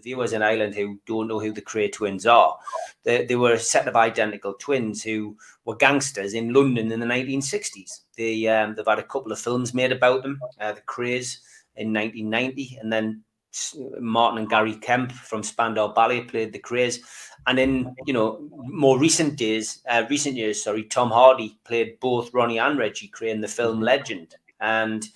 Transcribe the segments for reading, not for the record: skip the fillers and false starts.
viewers in Ireland who don't know who the Kray twins are, they were a set of identical twins who were gangsters in London in the 1960s. They've had a couple of films made about them, the Krays in 1990, and then Martin and Gary Kemp from Spandau Ballet played the Krays. And in, more recent years, Tom Hardy played both Ronnie and Reggie Kray in the film Legend. And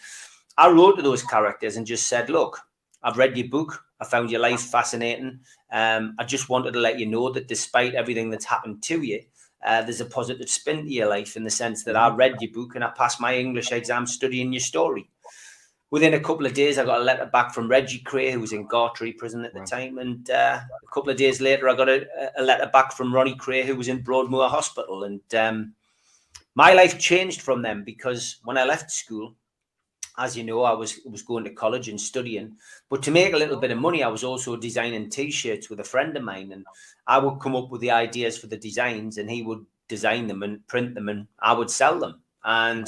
I wrote to those characters and just said, look, I've read your book. I found your life fascinating. I just wanted to let you know that despite everything that's happened to you, there's a positive spin to your life in the sense that I read your book and I passed my English exam studying your story. Within a couple of days, I got a letter back from Reggie Kray, who was in Gartree prison at the time. And a couple of days later, I got a letter back from Ronnie Kray, who was in Broadmoor Hospital. And my life changed from them because when I left school, as you know, I was going to college and studying. But to make a little bit of money, I was also designing T-shirts with a friend of mine. And I would come up with the ideas for the designs and he would design them and print them and I would sell them. And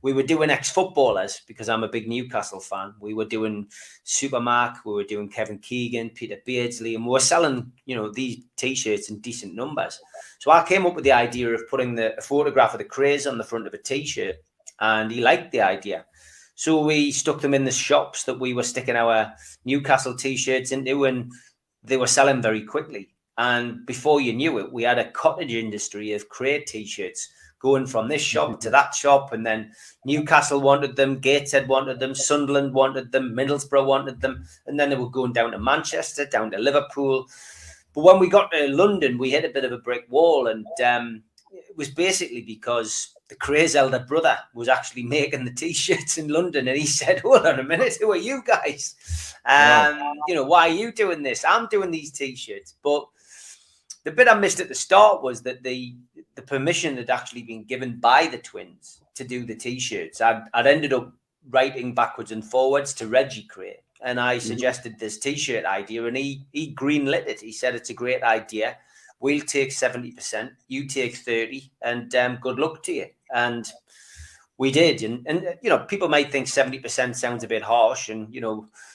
we were doing ex-footballers because I'm a big Newcastle fan. We were doing Supermark, we were doing Kevin Keegan, Peter Beardsley, and we were selling, these T-shirts in decent numbers. So I came up with the idea of putting a photograph of the Krays on the front of a T-shirt, and he liked the idea. So we stuck them in the shops that we were sticking our Newcastle T-shirts into, and they were selling very quickly. And before you knew it, we had a cottage industry of Kray T-shirts going from this shop to that shop, and then Newcastle wanted them, Gateshead wanted them, Sunderland wanted them, Middlesbrough wanted them, and then they were going down to Manchester, down to Liverpool. But when we got to London, we hit a bit of a brick wall, and it was basically because the Krays' elder brother was actually making the T-shirts in London, and he said, hold on a minute, who are you guys? Why are you doing this? I'm doing these T-shirts. But the bit I missed at the start was that the permission had actually been given by the twins to do the T-shirts. I'd ended up writing backwards and forwards to Reggie Kray, and I suggested this T-shirt idea, and he greenlit it. He said, it's a great idea. We'll take 70%, you take 30%, and good luck to you. And we did. And people might think 70% sounds a bit harsh, and,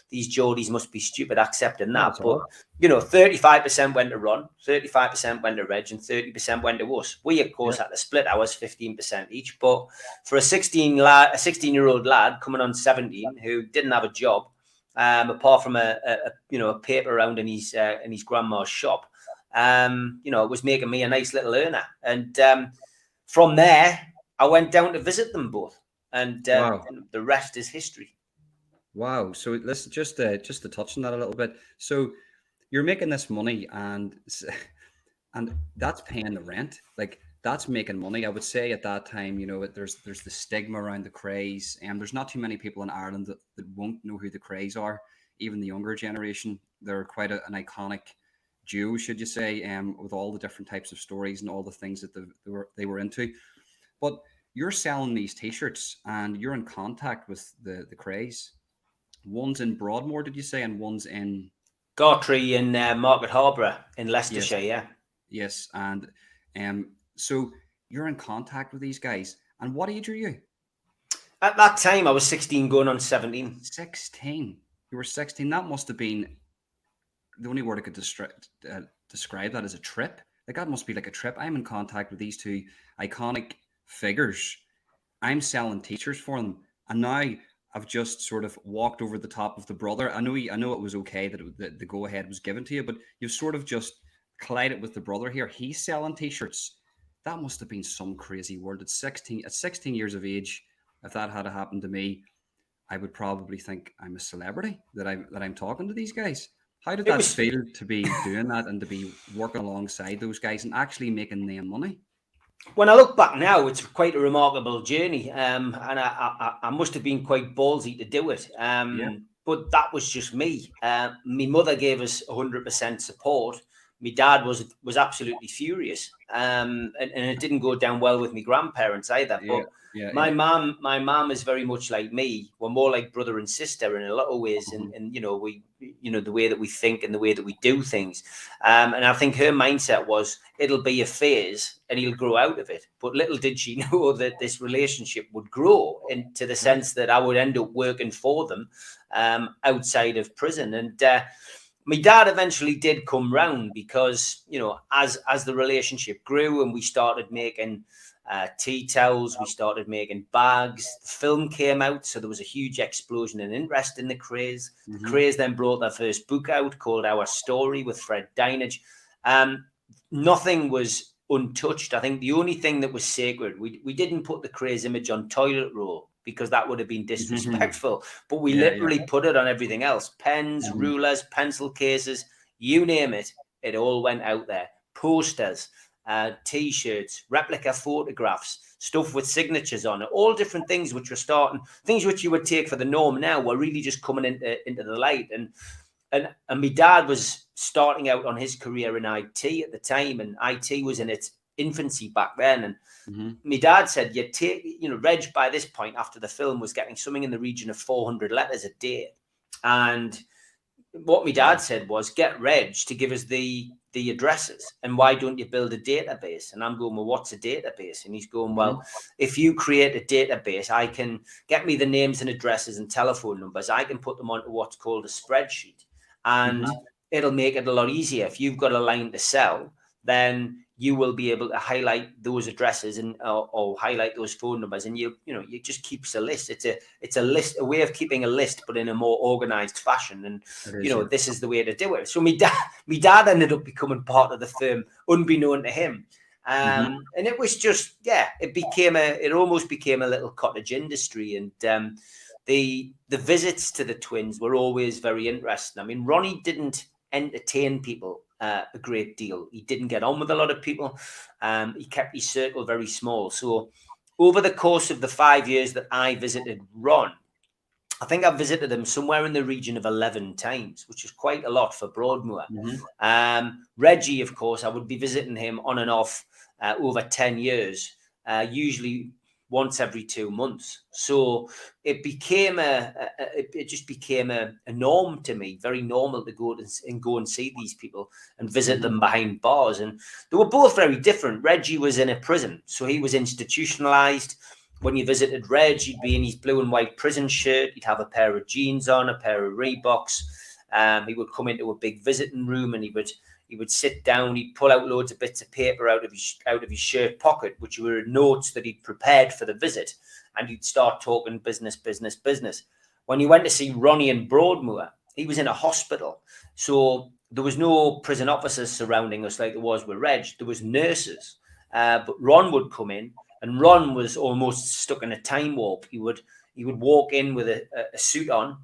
these Geordies must be stupid accepting that. But, 35% went to Ron, 35% went to Reg, and 30% went to us. We, of course, had to split ours 15% each. But for a 16-year-old lad coming on 17 who didn't have a job, apart from a paper round in his grandma's shop, it was making me a nice little earner. And from there, I went down to visit them both. And the rest is history. Wow. So let's just to touch on that a little bit. So you're making this money and that's paying the rent. Like, that's making money. I would say at that time, there's the stigma around the Krays, and there's not too many people in Ireland that won't know who the Krays are. Even the younger generation, they're quite an iconic duo, should you say, with all the different types of stories and all the things that they were into. But you're selling these T-shirts and you're in contact with the Krays. One's in Broadmoor, did you say, and one's in Gartree in Market Harbour in Leicestershire. Yes. Yes, and so you're in contact with these guys. And what age are you? At that time, I was 16, going on 17. 16. You were 16. That must have been the only word I could describe that as a trip. Like, that must be like a trip. I'm in contact with these two iconic figures. I'm selling T-shirts for them, and now I've just sort of walked over the top of the brother. I know it was okay that the go-ahead was given to you, but you've sort of just collided with the brother here. He's selling T-shirts. That must have been some crazy world at 16 years of age. If that had happened to me, I would probably think I'm a celebrity, that I'm talking to these guys. How did that feel to be doing that and to be working alongside those guys and actually making them money? When I look back now, it's quite a remarkable journey, and I must have been quite ballsy to do it. But that was just me. My mother gave us 100% support. My dad was absolutely furious, and it didn't go down well with my grandparents either. But my mom is very much like me. We're more like brother and sister in a lot of ways, and we the way that we think and the way that we do things. And I think her mindset was, it'll be a phase and he'll grow out of it. But little did she know that this relationship would grow into the sense that I would end up working for them outside of prison. And My dad eventually did come round because, you know, as the relationship grew and we started making tea towels, we started making bags, the film came out, so there was a huge explosion in interest in the Krays. The Krays then brought their first book out called Our Story with Fred Dinage. Nothing was untouched. I think the only thing that was sacred, we didn't put the Krays image on toilet roll because that would have been disrespectful, but we literally put it on everything else. Pens, rulers, pencil cases, you name it, it all went out there. Posters, T-shirts, replica photographs, stuff with signatures on it, all different things which were starting, things which you would take for the norm now were really just coming into the light. And my dad was starting out on his career in IT at the time, and IT was in its infancy back then. And my dad said, Reg by this point after the film was getting something in the region of 400 letters a day. And what my dad said was, get Reg to give us the addresses, and why don't you build a database? And I'm going, well, what's a database? And he's going, well, if you create a database, I can get me the names and addresses and telephone numbers. I can put them onto what's called a spreadsheet, and it'll make it a lot easier. If you've got a line to sell, then you will be able to highlight those addresses and or highlight those phone numbers, and you just keeps a list. It's a list, a way of keeping a list, but in a more organized fashion. And this is the way to do it. So my dad ended up becoming part of the firm, unbeknown to him. And it was just, it almost became a little cottage industry. And the visits to the twins were always very interesting. I mean, Ronnie didn't entertain people a great deal. He didn't get on with a lot of people. He kept his circle very small. So over the course of the 5 years that I visited Ron, I think I visited him somewhere in the region of 11 times, which is quite a lot for Broadmoor. Reggie, of course, I would be visiting him on and off over 10 years, usually once every 2 months. So it became it just became a norm to me, very normal to go and see these people and visit them behind bars. And they were both very different. Reggie was in a prison, so he was institutionalized. When you visited Reg, he'd be in his blue and white prison shirt. He'd have a pair of jeans on, a pair of Reeboks. He would come into a big visiting room, and he would sit down. He'd pull out loads of bits of paper out of his shirt pocket, which were notes that he'd prepared for the visit, and he'd start talking business. When you went to see Ronnie in Broadmoor, he was in a hospital, so there was no prison officers surrounding us like there was with Reg. There was nurses, but Ron would come in, and Ron was almost stuck in a time warp. He would walk in with a suit on,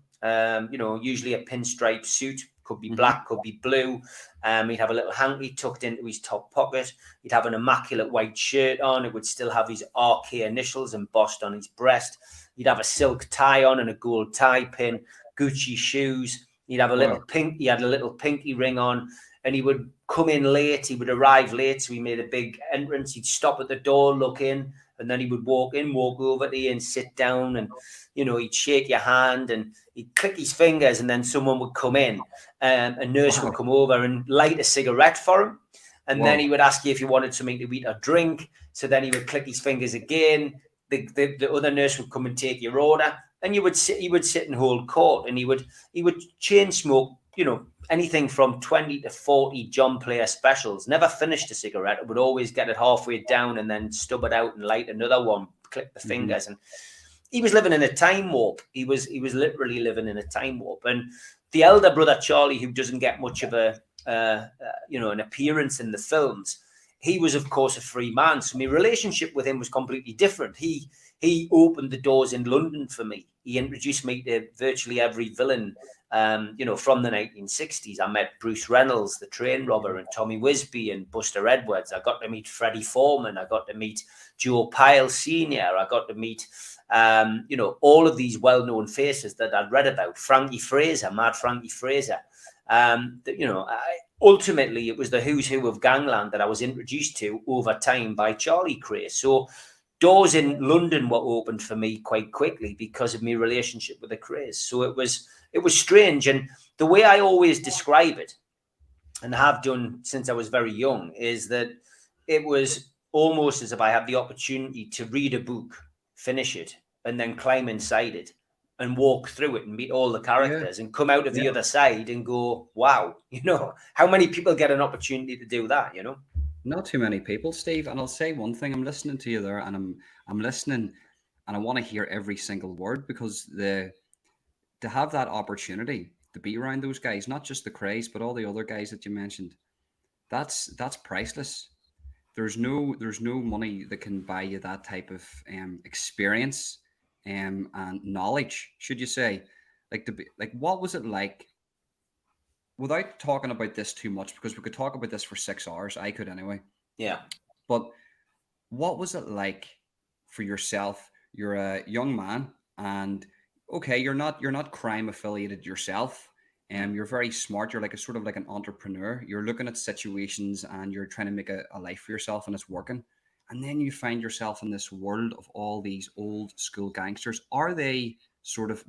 usually a pinstripe suit. Could be black, could be blue. He'd have a little hanky tucked into his top pocket. He'd have an immaculate white shirt on. It would still have his RK initials embossed on his breast. He'd have a silk tie on and a gold tie pin, Gucci shoes. He'd have a little He had a little pinky ring on, and he would come in late. He would arrive late, so he made a big entrance. He'd stop at the door, look in, and then he would walk over to you and sit down, and he'd shake your hand and he'd click his fingers, and then someone would come in. A nurse would come over and light a cigarette for him, and then he would ask you if you wanted something to eat or drink. So then he would click his fingers again. The other nurse would come and take your order, and he would sit and hold court, and he would chain smoke, anything from 20 to 40 John Player specials. Never finished a cigarette. Would always get it halfway down and then stub it out and light another one, click the fingers. And he was living in a time warp. He was literally living in a time warp. And the elder brother, Charlie, who doesn't get much of an appearance in the films, he was, of course, a free man. So my relationship with him was completely different. He opened the doors in London for me. He introduced me to virtually every villain, from the 1960s. I met Bruce Reynolds, the train robber, and Tommy Wisby and Buster Edwards. I got to meet Freddie Foreman. I got to meet Joe Pyle Sr. I got to meet, all of these well-known faces that I'd read about. Frankie Fraser, Mad Frankie Fraser. Ultimately, it was the who's who of gangland that I was introduced to over time by Charlie Krays. So doors in London were opened for me quite quickly because of my relationship with the Krays. So it was strange. And the way I always describe it, and have done since I was very young, is that it was almost as if I had the opportunity to read a book, finish it, and then climb inside it and walk through it and meet all the characters and come out of the Yeah. other side and go, wow, how many people get an opportunity to do that, Not too many people, Steve. And I'll say one thing: I'm listening to you there, and I'm listening, and I want to hear every single word, because to have that opportunity to be around those guys, not just the Krays, but all the other guys that you mentioned, that's priceless. There's no money that can buy you that type of experience and knowledge, should you say. Like what was it like, without talking about this too much, because we could talk about this for 6 hours. I could anyway. Yeah. But what was it like for yourself? You're a young man, and okay, you're not crime affiliated yourself. You're very smart. You're like a sort of like an entrepreneur. You're looking at situations and you're trying to make a life for yourself, and it's working. And then you find yourself in this world of all these old school gangsters. Are they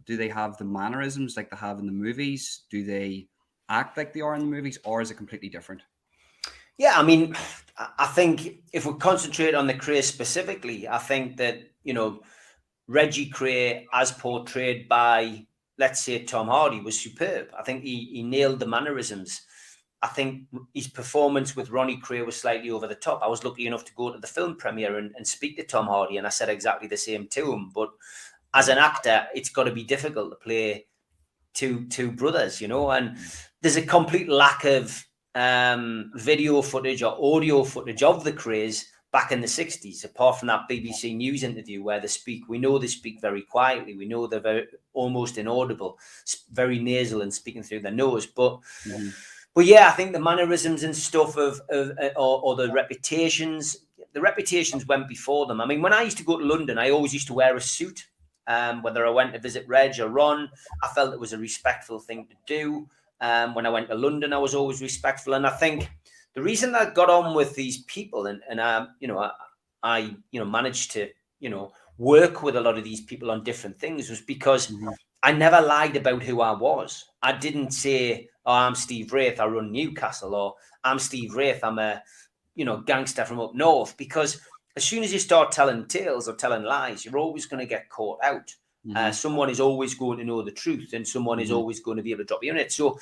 do they have the mannerisms like they have in the movies? Do they act like they are in the movies, or is it completely different? Yeah, I mean, I think if we concentrate on the Krays specifically, I think that, Reggie Kray, as portrayed by, let's say, Tom Hardy, was superb. I think he nailed the mannerisms. I think his performance with Ronnie Kray was slightly over the top. I was lucky enough to go to the film premiere and speak to Tom Hardy, and I said exactly the same to him. But as an actor, it's got to be difficult to play two brothers, and there's a complete lack of video footage or audio footage of the Krays back in the 60s, apart from that BBC News interview where we know they speak very quietly. We know they're very, almost inaudible, very nasal and speaking through their nose. But yeah, I think the mannerisms and stuff or the reputations went before them. I mean, when I used to go to London, I always used to wear a suit. Whether I went to visit Reg or Ron, I felt it was a respectful thing to do. When I went to London, I was always respectful. And I think the reason I got on with these people and I managed to, work with a lot of these people on different things was because I never lied about who I was. I didn't say, oh, I'm Steve Wraith, I run Newcastle, or I'm Steve Wraith, I'm a, gangster from up north, because as soon as you start telling tales or telling lies, you're always going to get caught out. Someone is always going to know the truth, and someone is always going to be able to drop you in it. So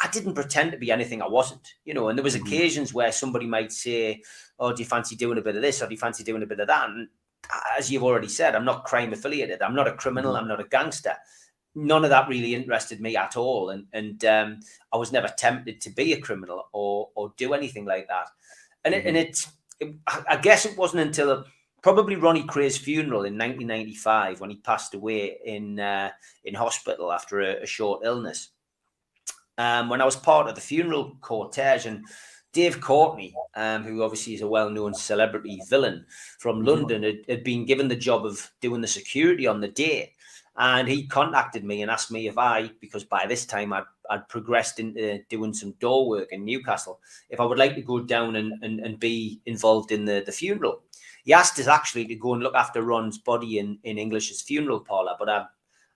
I didn't pretend to be anything I wasn't, and there was occasions where somebody might say, oh, do you fancy doing a bit of this, or do you fancy doing a bit of that? And as you've already said, I'm not crime affiliated. I'm not a criminal. I'm not a gangster. None of that really interested me at all. And I was never tempted to be a criminal or do anything like that. And I guess it wasn't until probably Ronnie Kray's funeral in 1995 when he passed away in hospital after a short illness. When I was part of the funeral cortege, and Dave Courtney, who obviously is a well-known celebrity villain from London, had been given the job of doing the security on the day. And he contacted me and asked me because by this time I'd progressed into doing some door work in Newcastle, if I would like to go down and be involved in the funeral. He asked us actually to go and look after Ron's body in English's funeral parlour, but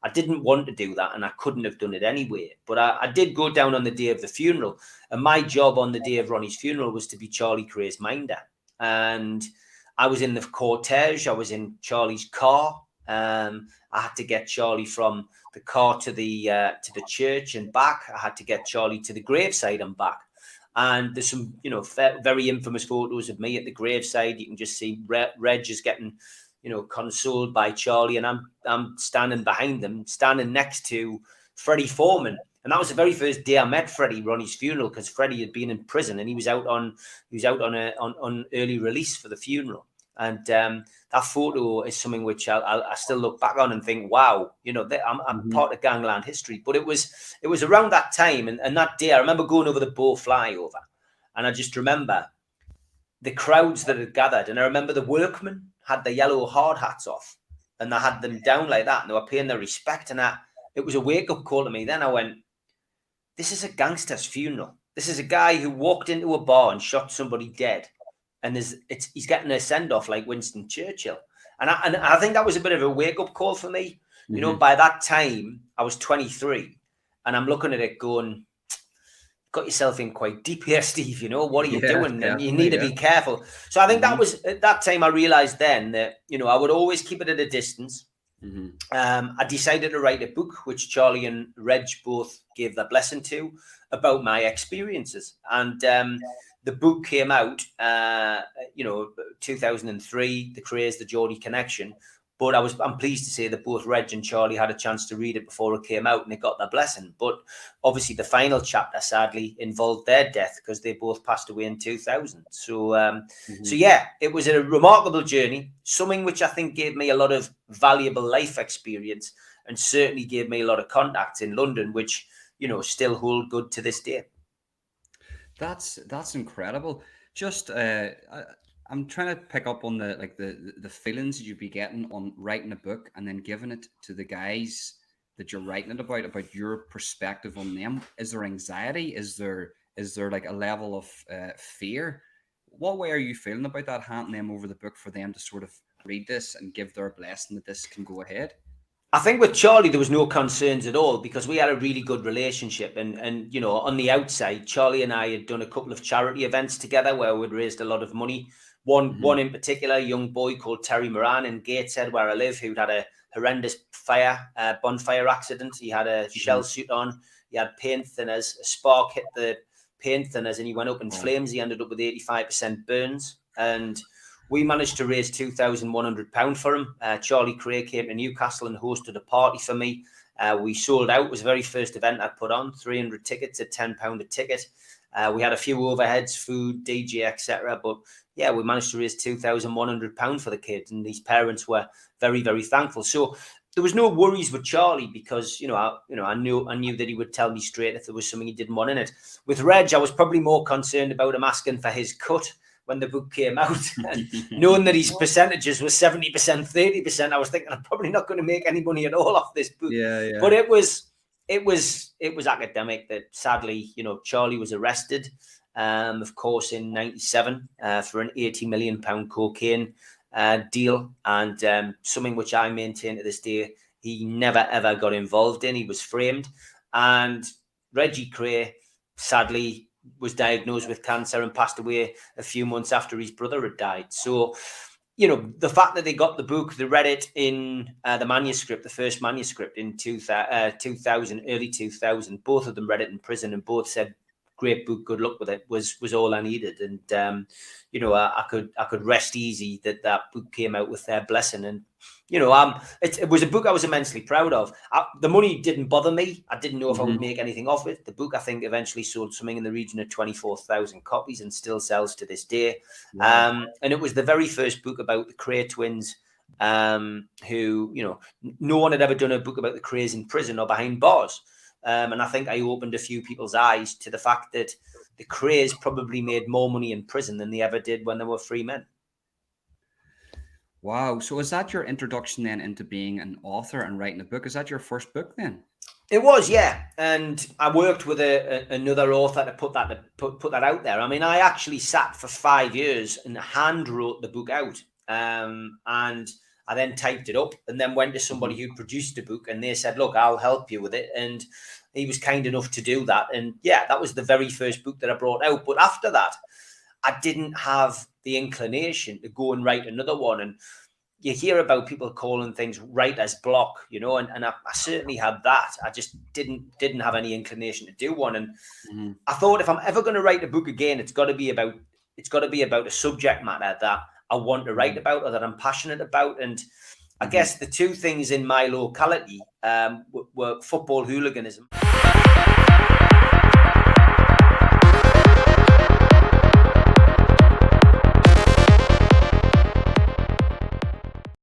I didn't want to do that, and I couldn't have done it anyway. But I did go down on the day of the funeral, and my job on the day of Ronnie's funeral was to be Charlie Kray's minder. And I was in the cortege, I was in Charlie's car. I had to get Charlie from the car to the church and back. I had to get Charlie to the graveside and back. And there's some, very infamous photos of me at the graveside. You can just see Reg is getting, consoled by Charlie, and I'm standing behind them, standing next to Freddie Foreman. And that was the very first day I met Freddie, Ronnie's funeral, because Freddie had been in prison and he was out on early release for the funeral. And that photo is something which I still look back on and think, wow, I'm part of gangland history. But it was around that time and that day, I remember going over the Bow flyover, and I just remember the crowds that had gathered, and I remember the workmen had the yellow hard hats off, and they had them down like that, and they were paying their respect, and it was a wake-up call to me. Then I went, this is a gangster's funeral. This is a guy who walked into a bar and shot somebody dead. And he's getting a send-off like Winston Churchill. And I think that was a bit of a wake-up call for me. By that time, I was 23. And I'm looking at it going, got yourself in quite deep here, Steve. What are you doing? And you need to be careful. So I think that was, at that time, I realised then that, I would always keep it at a distance. I decided to write a book, which Charlie and Reg both gave their blessing to, about my experiences. And the book came out, 2003, The Krays, The Geordie Connection. But I'm pleased to say that both Reg and Charlie had a chance to read it before it came out, and it got their blessing. But obviously, the final chapter sadly involved their death because they both passed away in 2000. So yeah, it was a remarkable journey, something which I think gave me a lot of valuable life experience, and certainly gave me a lot of contacts in London, which still hold good to this day. That's incredible. Just I'm trying to pick up on the feelings that you'd be getting on writing a book and then giving it to the guys that you're writing it about your perspective on them. Is there anxiety? Is there like a level of fear? What way are you feeling about that, handing them over the book for them to sort of read this and give their blessing that this can go ahead? I think with Charlie, there was no concerns at all because we had a really good relationship. And on the outside, Charlie and I had done a couple of charity events together where we'd raised a lot of money. One in particular, a young boy called Terry Moran in Gateshead, where I live, who'd had a horrendous bonfire accident. He had a shell suit on. He had paint thinners. A spark hit the paint thinners and he went up in flames. He ended up with 85% burns. And we managed to raise £2,100 for him. Charlie Cray came to Newcastle and hosted a party for me. We sold out. It was the very first event I put on. 300 tickets at £10 a ticket. We had a few overheads, food, DJ, etc. But yeah, we managed to raise £2,100 for the kids, and these parents were very, very thankful. So there was no worries with Charlie because I knew that he would tell me straight if there was something he didn't want in it. With Reg, I was probably more concerned about him asking for his cut when the book came out, and knowing that his percentages were 70%, 30%, I was thinking I'm probably not going to make any money at all off this book. Yeah. But it was academic that sadly, Charlie was arrested, of course, in '97 for an £80 million cocaine deal, and something which I maintain to this day he never ever got involved in. He was framed, and Reggie Cray sadly was diagnosed with cancer and passed away a few months after his brother had died. So, the fact that they got the book, they read it in the manuscript, the first manuscript in 2000, early 2000, both of them read it in prison and both said, great book, good luck with it, was all I needed. And, I could rest easy that book came out with their blessing. And, it was a book I was immensely proud of. The money didn't bother me. I didn't know if I would make anything off it. The book, I think, eventually sold something in the region of 24,000 copies and still sells to this day. Wow. And it was the very first book about the Cray twins, who, no one had ever done a book about the Krays in prison or behind bars. And I think I opened a few people's eyes to the fact that the Krays probably made more money in prison than they ever did when they were free men. Wow. So is that your introduction then into being an author and writing a book? Is that your first book then? It was, yeah. And I worked with another author to put that out there. I mean, I actually sat for 5 years and hand wrote the book out. And I then typed it up and then went to somebody who produced the book and they said, look, I'll help you with it. And he was kind enough to do that. And yeah, that was the very first book that I brought out. But after that, I didn't have the inclination to go and write another one. And you hear about people calling things writer's block, and I certainly had that. I just didn't have any inclination to do one. And I thought if I'm ever going to write a book again, it's got to be about a subject matter that I want to write about or that I'm passionate about. And I guess the two things in my locality were football hooliganism.